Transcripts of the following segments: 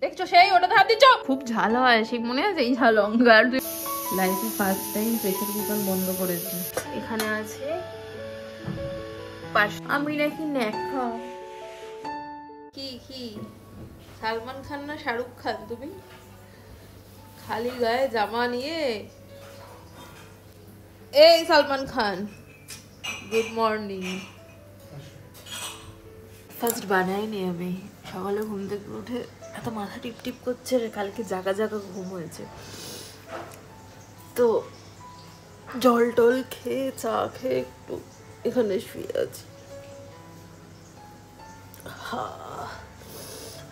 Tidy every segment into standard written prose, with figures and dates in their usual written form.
দেখছো সেই ওটাতে হাত দিচ্ছ, খুব ঝাল হয় সেই মনে আছে এই ঝাল লঙ্কা। লাইফে ফার্স্ট টাইম প্রেসার কুকার বন্ধ করেছি। এখানে আছে আমি নাকি ন্যাকা। কি কি সালমান খান না শাহরুখ খান তুমি? খালি গায়ে জামা নিয়ে। এই Salman Khan, good morning. First বানাইনি আমি, সকালে ঘুম থেকে উঠে এত মাথা টিপ টিপ করছে, কালকে জাগা জাগা ঘুম হয়েছে তো জল টল খেয়ে চা খেয়ে একটু এখানে শুয়ে আছি।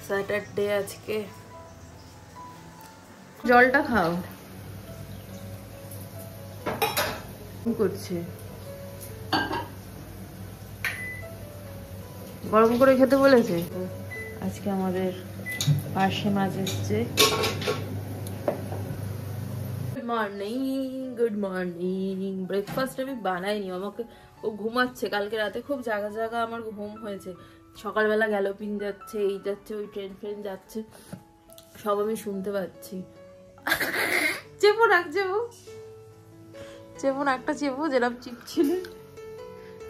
স্যাটারডে আজকে। জলটা খাও। কি করছে? গরম করে খেতে বলেছে। আজকে আমাদের পার্শে মাছ এসছে। Good morning, good morning. Breakfast আমি বানাইনি, আমাকে ও ঘুমাচ্ছে। কালকে রাতে খুব জাগা জাগা আমার ঘুম হয়েছে। সকালবেলা গ্যালোপিন যাচ্ছে, এই যাচ্ছে, ওই ট্রেন ফ্রেন যাচ্ছে, সব আমি শুনতে পাচ্ছি। চেপো রাখ, চেপো চেপো একটা চেপো, যেরকম চিপছিল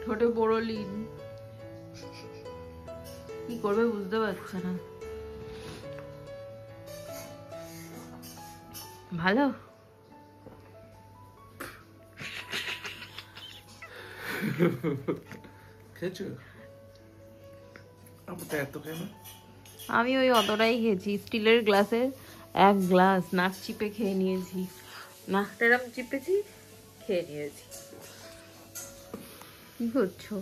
ঠোঁটে বড় লিন। কি করবে বুঝতে পারছে না। ভালো আমি ওই অতটাই খেয়েছি। স্টিলের গ্লাসে এক গ্লাস নাক চিপে খেয়ে নিয়েছি। নাকটা এরকম চিপেছি, খেয়ে নিয়েছি। কি করছো?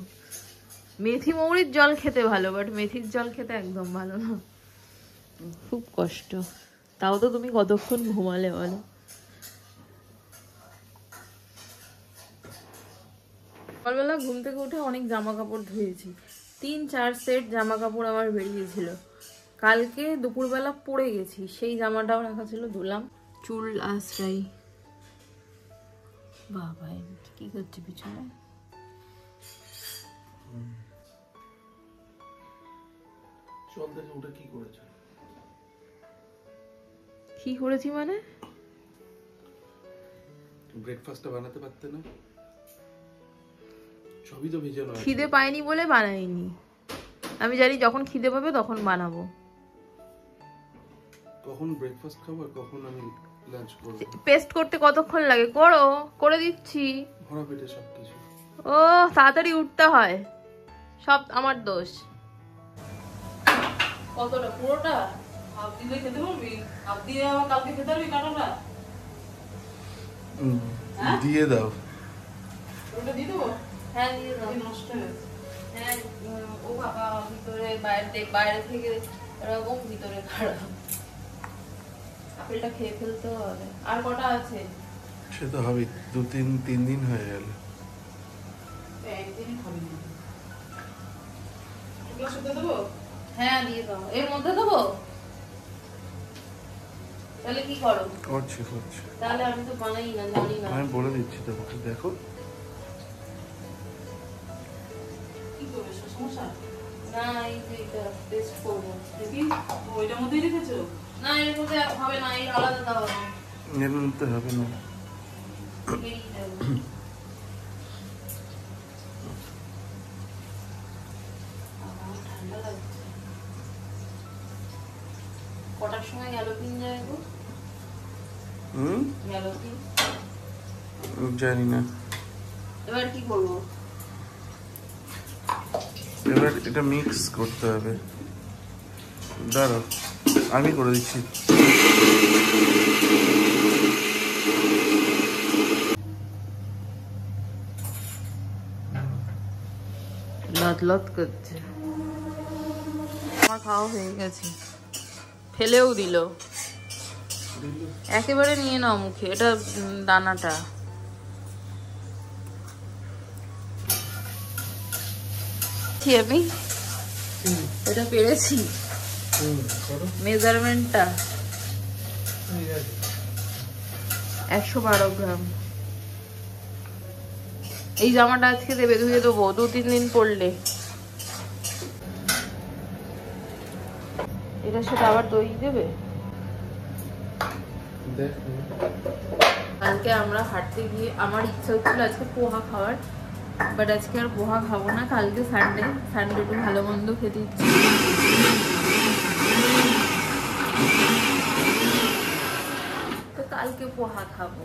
মেথি মৌরির জল খেতে ভালো, বাট মেথির জল খেতে একদম ভালো না, খুব কষ্ট। তাও তো তুমি কতক্ষণ ঘুমালে বলো? সকালবেলা ঘুম থেকে উঠে অনেক জামা কাপড় ধুয়েছি। 3-4 সেট জামা কাপড় আমার বেরিয়েছিল। কালকে দুপুরবেলা পরে গেছি, সেই জামাটাও রাখা ছিল, ধুলাম। চুল আশ্রাই। বাবা কি করছে পিছনে? কি করেছি মানে? ব্রেকফাস্টটা বানাতে পারতে না? সবই তো ভিজানো আছে। খিদে পাইনি বলে বানাইনি। আমি জানি যখন খিদে পাবে তখন বানাবো। কখন ব্রেকফাস্ট খাবো আর কখন আমি লাঞ্চ করব? পেস্ট করতে কতক্ষণ লাগে? করো, করে দিচ্ছি। ভরা পেটে সবকিছু। ও তাড়াতাড়ি উঠতে হয়, সব আমার দোষ। কতটা? পুরোটা হাফ দিলে খেতে পারবি? হাফ দিয়ে আবার কালকে খেতে পারবি কাটাটা? দিয়ে দাও। ওটা দিয়ে দেবো? হ্যাঁ দিয়ে দাও। নষ্ট হয়ে গেছে। হ্যাঁ ও বাবা, ভিতরে বাইরে থেকে এরকম, ভিতরে খারাপ। আপেলটা খেয়ে ফেলতে হবে। আর কটা আছে? সে তো হবে 2-3 দিন হয়ে গেল। একদিনই খাবি না। এগুলো শুতে দেবো? হ্যাঁ দিয়ে দাও। এর মধ্যে দেবো? তাহলে কি করো? করছি। তাহলে আমি তো বানাই না, জানি না। আমি বলে দিচ্ছি তোমাকে, দেখো। কি করবে সমস্যা? না এই যে এটা টেস্ট করবো। দেখি ওইটার মধ্যেই রেখেছো? না এর মধ্যে হবে না, এই আলাদা দাও। এর মধ্যে হবে না। কটার সময় গ্যালোপিন যায় গো? গ্যালোপিন জানি না। এবার কি করবো? এবার এটা মিক্স করতে হবে। দাঁড়াও আমি করে দিচ্ছি। লত করছে। আমার খাওয়া হয়ে গেছে, ফেলেও দিল। একেবারে নিয়ে নাও মুখে, এটা দানাটা। আমি এটা পেরেছি, মেজারমেন্টটা 112 গ্রাম। এই জামাটা আজকে দেবে, ধুয়ে দেবো 2-3 দিন পরলে। এটার সাথে আবার দই দেবে? কালকে আমরা হাঁটতে গিয়ে আমার ইচ্ছা হচ্ছিল আজকে পোহা খাওয়ার, বাট আজকে আর পোহা খাবো না। কালকে সানডে একটু ভালো মন্দ খেতে ইচ্ছে, তো কালকে পোহা খাবো।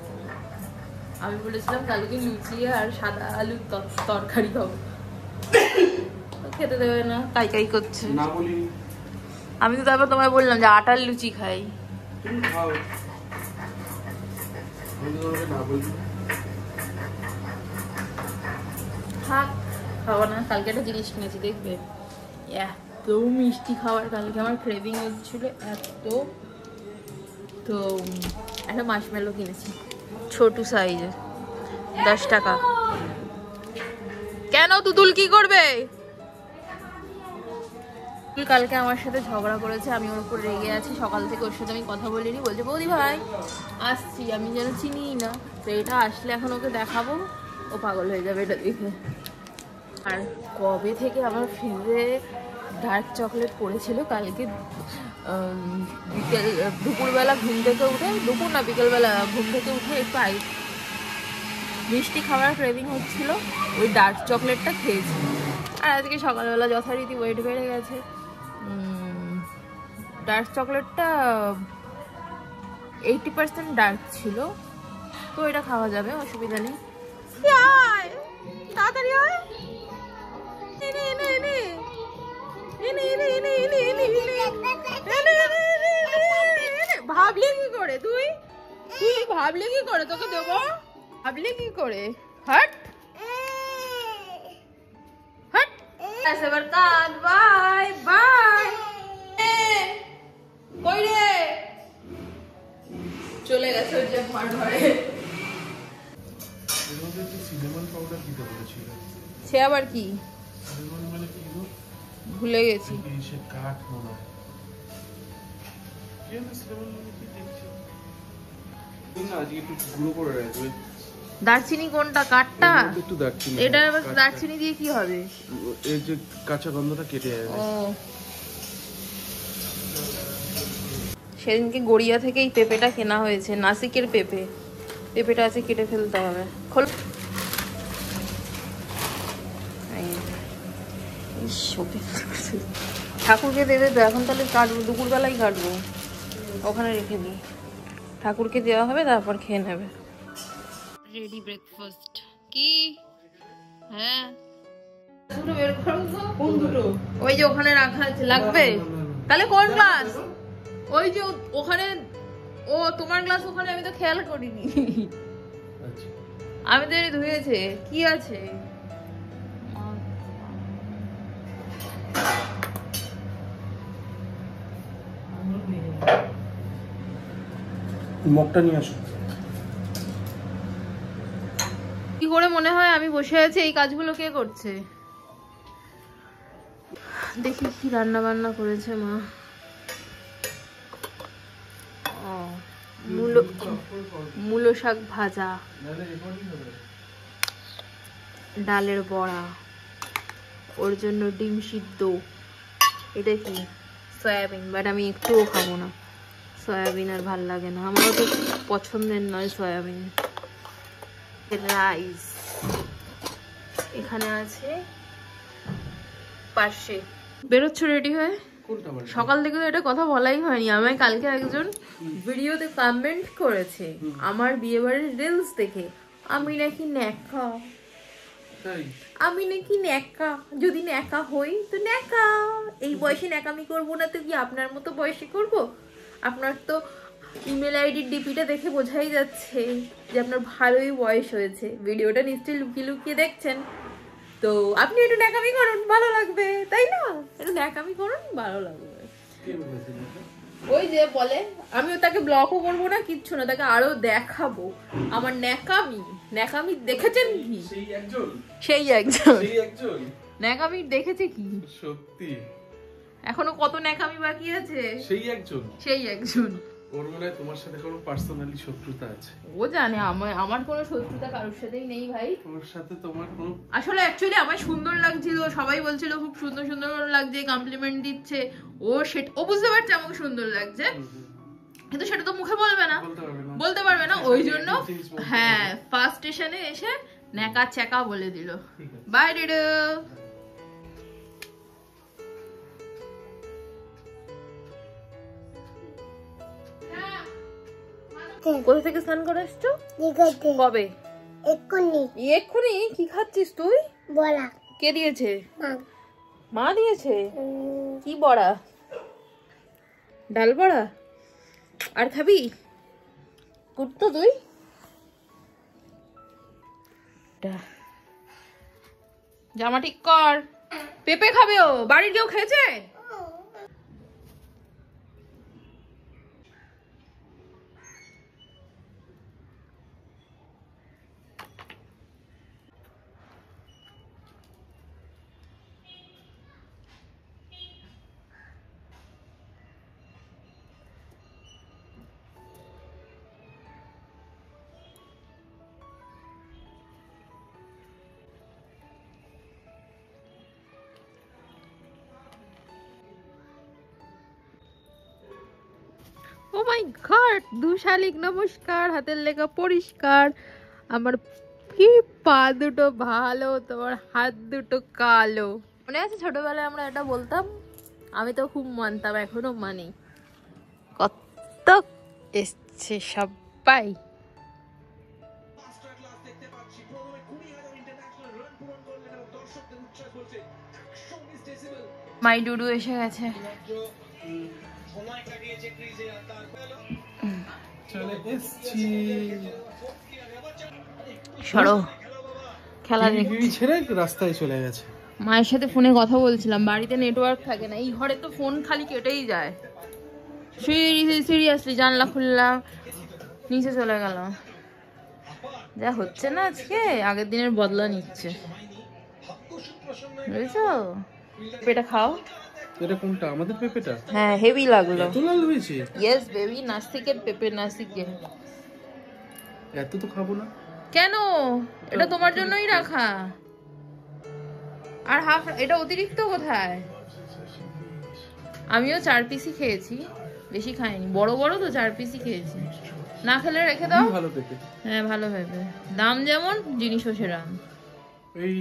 আমি বলেছিলাম কালকে লুচি আর সাদা আলুর তরকারি খাবো, খেতে দেবে না, কাই কাই করছে। আমি তো তারপর তোমায় বললাম যে আটার লুচি খাই। থাক, খাবো না। কালকে একটা জিনিস কিনেছি, দেখবে এত মিষ্টি খাবার। কালকে আমার ক্রেভিং হচ্ছিল এত, তো একটা মাশমেলো কিনেছি ছোট সাইজের, 10 টাকা। কেন তুতুল কি করবে? কালকে আমার সাথে ঝগড়া করেছে, আমি ওর উপর রেগে আছি। সকাল থেকে ওর সাথে আমি কথা বলিনি, বলছে বৌদি ভাই আসছি, আমি যেন চিনি না। তো এটা আসলে এখন ওকে দেখাবো, ও পাগল হয়ে যাবে এটা দেখে। আর কবে থেকে আমার ফ্রিজে ডার্ক চকলেট পড়েছিল, কালকে দুপুরবেলা ঘুম থেকে উঠে, দুপুর না বিকেলবেলা ঘুম থেকে উঠে একটু মিষ্টি খাবার ক্রেভিং হচ্ছিল, ওই ডার্ক চকলেটটা খেয়েছি। আর আজকে সকালবেলা যথারীতি ওয়েট বেড়ে গেছে। ডার্ক চকলেটটা 80% ডার্ক ছিল, তো এটা খাওয়া যাবে, অসুবিধা নেই। তাড়াতাড়ি আয়, ভাবলি কি করে? তুই ভাবলি কি করে তোকে দেবো? ভাবলি কি করে? হাট হাট, এবার কাট, বাই বাই। কই রে? চলে গেছে ওই যে আমার ঘরে। সে আবার কি? ভুলে গেছি। দারচিনি কোনটা? কাঠটা? এটা দারচিনি দিয়ে কি হবে? এই যে কাঁচা গন্ধটা কেটে যাবে। সেদিনকে গড়িয়া থেকে এই পেঁপেটা কেনা হয়েছে, নাসিকের পেঁপে। পেঁপেটা আছে, কেটে ফেলতে হবে। খোল। ঠাকুরকে দেবে তো এখন, তাহলে কাটবো, দুপুরবেলায় কাটবো, ওখানে রেখে দিই। ঠাকুরকে দেওয়া হবে, তারপর খেয়ে নেবে। Ready breakfast. কি? হ্যাঁ, দুটো বের করো তো। কোন দুটো? ওই যে ওখানে রাখা আছে, লাগবে? তাহলে কোন গ্লাস? ওই যে ওখানে। ও তোমার গ্লাস ওখানে, আমি তো খেয়াল করিনি। আমি তো ধুয়েছে। কি আছে? মগটা নিয়ে আসো। কি করে মনে হয় আমি বসে আছি? এই কাজগুলো কে করছে? দেখি কি রান্না বান্না করেছে মা। মূলো শাক ভাজা, ডালের বড়া, ওর জন্য ডিম সিদ্ধ। এটা কি? সয়াবিন, বাট আমি একটুও খাবো না সয়াবিন, আর ভাল লাগে না, আমারও তো পছন্দের নয় সয়াবিন। রাইস এখানে আছে পাশে। বেরোচ্ছ রেডি হয়ে? সকাল থেকে তো এটা কথা বলাই হয়নি। আমায় কালকে একজন ভিডিওতে কমেন্ট করেছে আমার বিয়ে বাড়ির রিলস দেখে, আমি নাকি ন্যাকা। আমি নাকি ন্যাকা। যদি ন্যাকা হই তো ন্যাকা, এই বয়সে ন্যাকামি করবো না তো কি আপনার মতো বয়সে করব? আপনার তো ইমেল আইডির ডিপিটা দেখে বোঝাই যাচ্ছে যে আপনার ভালোই বয়স হয়েছে। ভিডিওটা নিশ্চয়ই লুকিয়ে লুকিয়ে দেখছেন, তো আপনি একটু ন্যাকামি করুন, ভালো লাগবে, তাই না? একটু ন্যাকামি করুন, ভালো লাগবে। ওই যে বলে, আমিও তাকে ব্লকও করবো না, কিচ্ছু না, তাকে আরো দেখাবো আমার ন্যাকামি। ন্যাকামি দেখেছেন কি? সেই একজন ন্যাকামি দেখেছে কি? সত্যি এখনো কত ন্যাকামি বাকি আছে? সেই একজন ওর মনে হয় তোমার সাথে কোনো পার্সোনালি শত্রুতা আছে। ও জানে আমার কোনো শত্রুতা কারোর সাথেই নেই ভাই। ওর সাথে তোমার কোনো আসলে অ্যাকচুয়ালি আমার সুন্দর লাগছিল, সবাই বলছিল খুব সুন্দর সুন্দর লাগছে, কমপ্লিমেন্ট দিচ্ছে। ও বুঝতে পারছে আমাকে সুন্দর লাগছে, কিন্তু সেটা তো মুখে বলতে পারবে না। ওই জন্য হ্যাঁ ফার্স্ট স্টেশনে এসে ন্যাকা চ্যাকা বলে দিল বাই ডিডো। কোথা থেকে স্নান করে এসছো? কবে? এক্ষুনি। কি খাচ্ছিস তুই? বড়া। কে দিয়েছে? মা দিয়েছে। কি বড়া? ডাল বড়া। আর খাবি? কুটতো তুই? জামা ঠিক কর। পেঁপে খাবে ও। বাড়ির কেউ খেয়েছে? ও মাই গড, দুশালিক নমস্কার, হাতের লেখা পরিষ্কার। আমার কি পা দুটো ভালো, তোমার হাত দুটো কালো। মনে আছে ছোটবেলায় আমরা এটা বলতাম? আমি তো খুব মানতাম, এখনো মানি। কত এসছে সবাই। মাই ডুডু এসে গেছে। রাস্তায় চলে গেছে। মায়ের সাথে ফোনে কথা বলছিলাম, বাড়িতে নেটওয়ার্ক থাকে না, এই ঘরে তো ফোন খালি কেটেই যায়। সিরিয়াসলি জানলা খুললাম, নিচে চলে গেল। যা হচ্ছে না আজকে, আগের দিনের বদলা নিচ্ছে, বুঝেছো? পেঁপেটা খাও। এটা কোনটা? আমাদের পেঁপেটা? হ্যাঁ, হেভি লাগলো। এত লাল হয়েছে? ইয়েস বেবি, নাসিকের পেঁপে, নাসিকের। এত তো খাবো না। কেন? এটা তোমার জন্যই রাখা। আর হাফ এটা অতিরিক্ত কোথায়? আমিও 4 পিসই খেয়েছি, বেশি খাইনি। বড় বড় তো 4 পিসই খেয়েছি। না খেলে রেখে দাও। ভালো পেঁপে। হ্যাঁ ভালো পেঁপে, দাম যেমন জিনিসও সেরাম। এই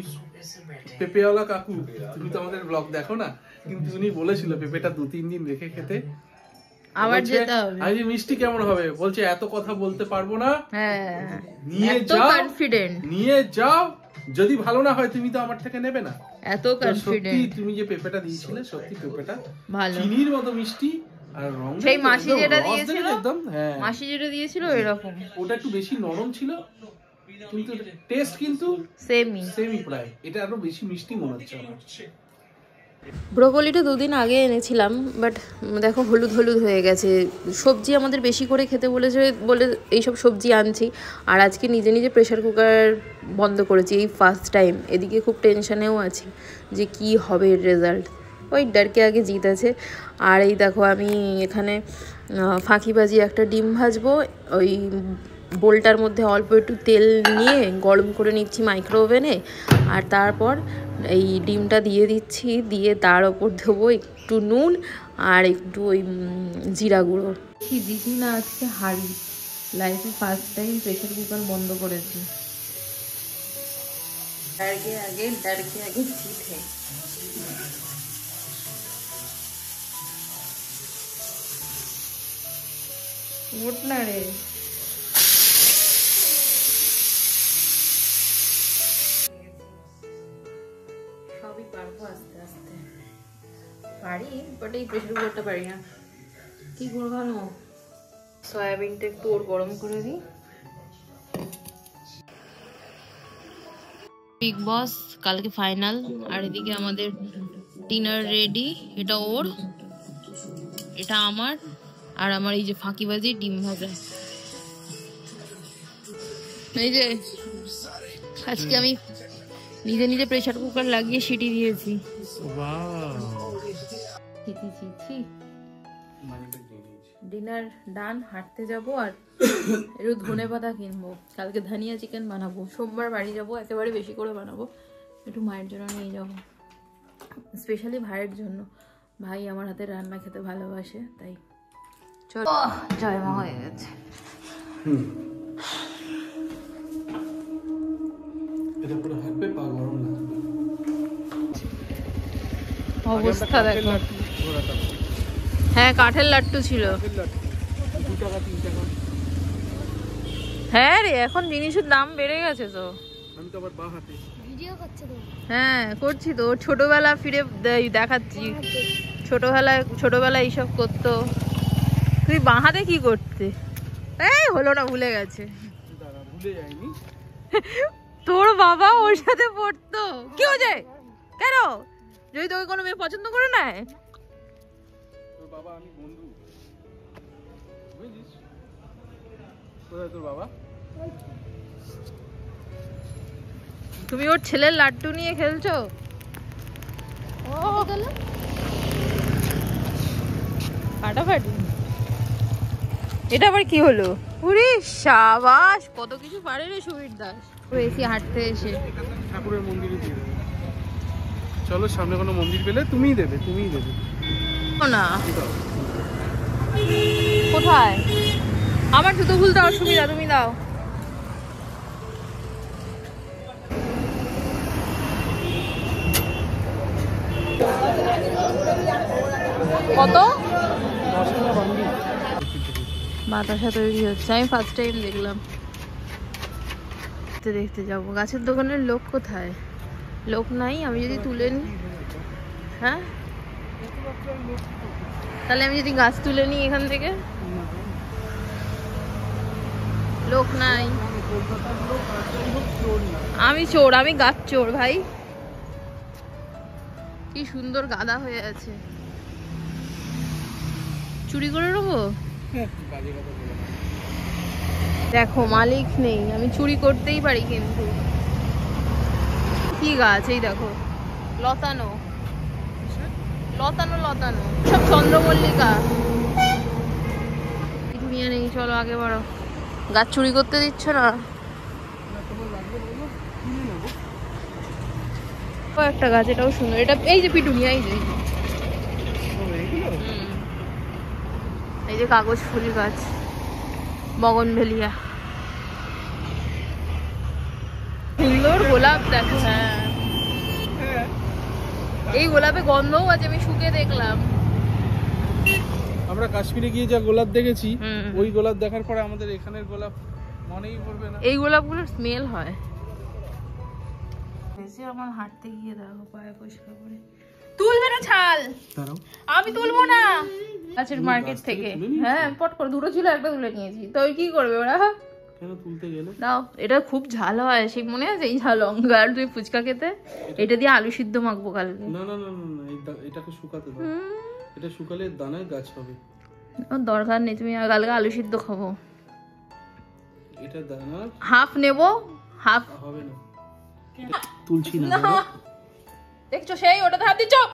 পেঁপেওয়ালা কাকু, তুমি তো আমাদের ব্লগ দেখো না, কিন্তু উনি বলেছিল পেঁপেটা 2-3 দিন রেখে খেতে। আবার যেতে হবে। আজ মিষ্টি কেমন হবে বলছে, এত কথা বলতে পারবো না। হ্যাঁ, নিয়ে যাও, কনফিডেন্ট নিয়ে যাও, যদি ভালো না হয় তুমি তো আমার থেকে নেবে না। এত কনফিডেন্ট। সত্যি তুমি যে পেঁপেটা দিয়েছিলে, সত্যি পেঁপেটা ভালো, চিনির মতো মিষ্টি। আর রং সেই মাসি যেটা দিয়েছিল, একদম হ্যাঁ মাসি যেটা দিয়েছিল এরকম। ওটা একটু বেশি নরম ছিল, কিন্তু টেস্ট কিন্তু সেমই প্রায়। এটা আরো বেশি মিষ্টি মনে হচ্ছে আমার। ব্রোকলিটা 2 দিন আগে এনেছিলাম, বাট দেখো হলুদ হলুদ হয়ে গেছে। সবজি আমাদের বেশি করে খেতে বলেছে বলে এইসব সবজি আনছি। আর আজকে নিজে নিজে প্রেশার কুকার বন্ধ করেছি, এই ফার্স্ট টাইম। এদিকে খুব টেনশনেও আছি যে কি হবে রেজাল্ট। ওই ডারকে আগে জিত আছে। আর এই দেখো আমি এখানে ফাঁকিবাজি একটা ডিম ভাজবো। ওই বোলটার মধ্যে অল্প একটু তেল নিয়ে গরম করে নিচ্ছি মাইক্রো ওভেনে। আর তারপর এই ডিমটা দিয়ে দিচ্ছি, দিয়ে তার ওপর দেবো একটু নুন আর একটু ওই জিরা গুঁড়ো। দিদি না আজকে হাঁড়ি, লাইফে ফার্স্ট টাইম প্রেশার কুকার বন্ধ করেছি। ডারকে আগে জিত হে। উঠ না রে। সবই পারবো আস্তে আস্তে, পারি, বাট এই প্রেশার কুকারটা পারি না। কি করবো ভালো, সয়াবিনটা একটু ওর গরম করে দিই। বিগ বস কালকে ফাইনাল। আর এদিকে আমাদের ডিনার রেডি। এটা ওর, এটা আমার, আর আমার এই যে ফাঁকিবাজি ডিম ভাজা। এই যে আজকে আমি নিজে নিজে প্রেসার কুকার লাগিয়ে সিটি দিয়েছি। ডিনার ডান, হাঁটতে যাব আর একটু ধনে পাতা কিনবো, কালকে ধনিয়া চিকেন বানাবো, সোমবার বাড়ি যাব, একেবারে বেশি করে বানাবো, একটু মায়ের জন্য নিয়ে যাব, স্পেশালি ভাইয়ের জন্য, ভাই আমার হাতে রান্না খেতে ভালোবাসে, তাই চল। জয় মা হয়ে গেছে। এটা পুরো হাঁটবে, পা গরম লাগবে। অবস্থা দেখো। হ্যাঁ কাঠের লাট্টু ছিল। 2 টাকা 3 টাকা। হ্যাঁ রে, এখন জিনিসের দাম বেড়ে গেছে তো। আমি তো আবার বা হাতে ভিডিও করছে তো। হ্যাঁ করছি তো, ছোটবেলা ফিরে দেখাচ্ছি, ছোটবেলায় এইসব করতো। তুই বাঁ হাতে কি করতে? এই হলো না, ভুলে গেছে। দাঁড়া, ভুলে যাইনি। তোর বাবা ওর সাথে পড়তো, কি হয়েছে? কেন? যদি তোকে কোনো মেয়ে পছন্দ করে নেয়? তোর বাবা আমি বন্ধু, বুঝিস? কোথায় তোর বাবা? তুমি ওর ছেলের লাড্ডু নিয়ে খেলছো? ও গেল ফাটাফাটি। এটা আবার কি হলো? ওরে সাবাস, কত কিছু পারে রে সুবীর দাস। এসি হাঁটতে এসে ঠাকুরের মন্দিরে দিয়ে দেবে। চলো, সামনে কোনো মন্দির পেলে তুমিই দেবে। না কোথায়? আমার জুতো খুলতে অসুবিধা, তুমি দাও। কত? বাতাসা তৈরি হচ্ছে, আমি ফার্স্ট টাইম দেখলাম। দেখতে যাবো। গাছের দোকানের লোক কোথায়? লোক নাই। আমি যদি তুলে নিই, হ্যাঁ তাহলে আমি যদি গাছ তুলে নিই এখান থেকে, লোক নাই। আমি চোর, আমি গাছ চোর ভাই। কি সুন্দর গাদা হয়ে আছে, চুরি করে নেবো। দেখো মালিক নেই, আমি চুরি করতেই পারি, কিন্তু কি গাছ? এই দেখো, লতানো লতানো লতানো, সব চন্দ্রমল্লিকা। দুনিয়া নেই, চলো আগে বাড়ো। গাছ চুরি করতে দিচ্ছ না? একটা গাছ, এটাও সুন্দর। এটা এই যে পিটুনিয়া, এই যে এই যে কাগজ ফুল গাছ, বগনভেলিয়া। সুন্দর গোলাপ দেখো। হ্যাঁ এই গোলাপে গন্ধও আছে, আমি শুকে দেখলাম। আমরা কাশ্মীরে গিয়ে যা গোলাপ দেখেছি, ওই গোলাপ দেখার পরে আমাদের এখানের গোলাপ মনেই পড়বে না। এই গোলাপগুলোর স্মেল হয়। আমার হাঁটতে গিয়ে দেখো পায়ে পরিষ্কার করে তুলবে না ছাল। আমি তুলবো না, গাছের মার্কেট থেকে। হ্যাঁ পট করে দুটো ছিল, একটা তুলে নিয়েছি। তো কি করবে ওরা? কেন তুলতে গেলে? দাও, এটা খুব ঝাল হয়, সেই মনে আছে এই ঝাল লঙ্কা। আর তুমি ফুচকা খেতে, এটা দিয়ে আলু সিদ্ধ মাখবো কালকে। না না না না, এটাকে শুকাতে দাও। এটা শুকালে দানায় গাছ হবে। দরকার নেই, তুমি কালকে আলু সিদ্ধ খাবো। এটা দানা হাফ নেবো, হাফ হবে না। তুলছি না। দেখছো সেই ওটাতে হাত দিচ্ছ।